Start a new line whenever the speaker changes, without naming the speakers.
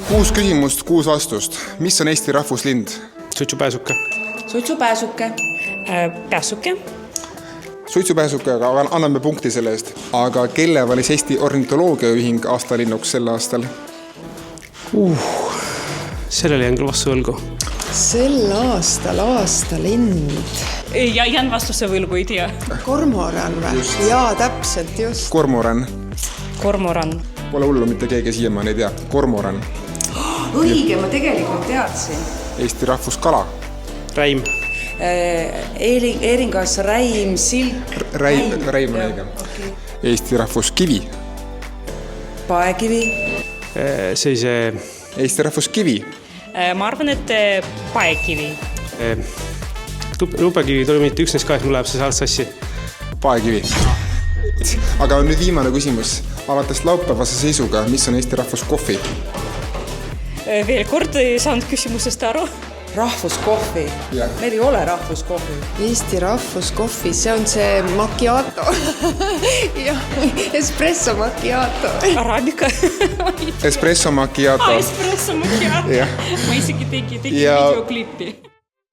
6 küsimust, 6 vastust. Mis on Eesti rahvuslind?
Suitsupääsuke.
Suitsupääsuke.
Pääsuke.
Suitsupääsuke, aga anname punkti selle eest. Aga kelle valis Eesti ornitoloogiaühing aastalinnuks sel aastal?
Sellele jään küll vastu võlgu.
Sel aastal aastalind.
Ja jään vastuse võlgu, ei tea.
Kormoran või? Jaa, täpselt just.
Kormoran.
Kormoran.
Pole hullu, mitte keegi siiamaani ei tea. Kormoran.
Õige, ma tegelikult teadsin.
Eesti rahvuskala.
Räim.
Eeringas, räim, silk.
Räim on õige. Eesti rahvuskivi.
Paekivi.
Eesti rahvuskivi.
Ma arvan, et paekivi.
Lubekivi tuli mitte üksnes ka, et mul läheb see saalt sassi.
Paekivi. Aga nüüd viimane küsimus. Alates laupäevase seisuga, mis on Eesti rahvuskohvi?
Veel kord ei saanud küsimusest aru.
Rahvuskohvi. Meil ei ole rahvuskohvi.
Eesti rahvuskohvi, see on see macchiato. Ja, espresso macchiato.
Arabica.
Espresso macchiato.
Espresso macchiato. Ma isegi tegi videoklippi.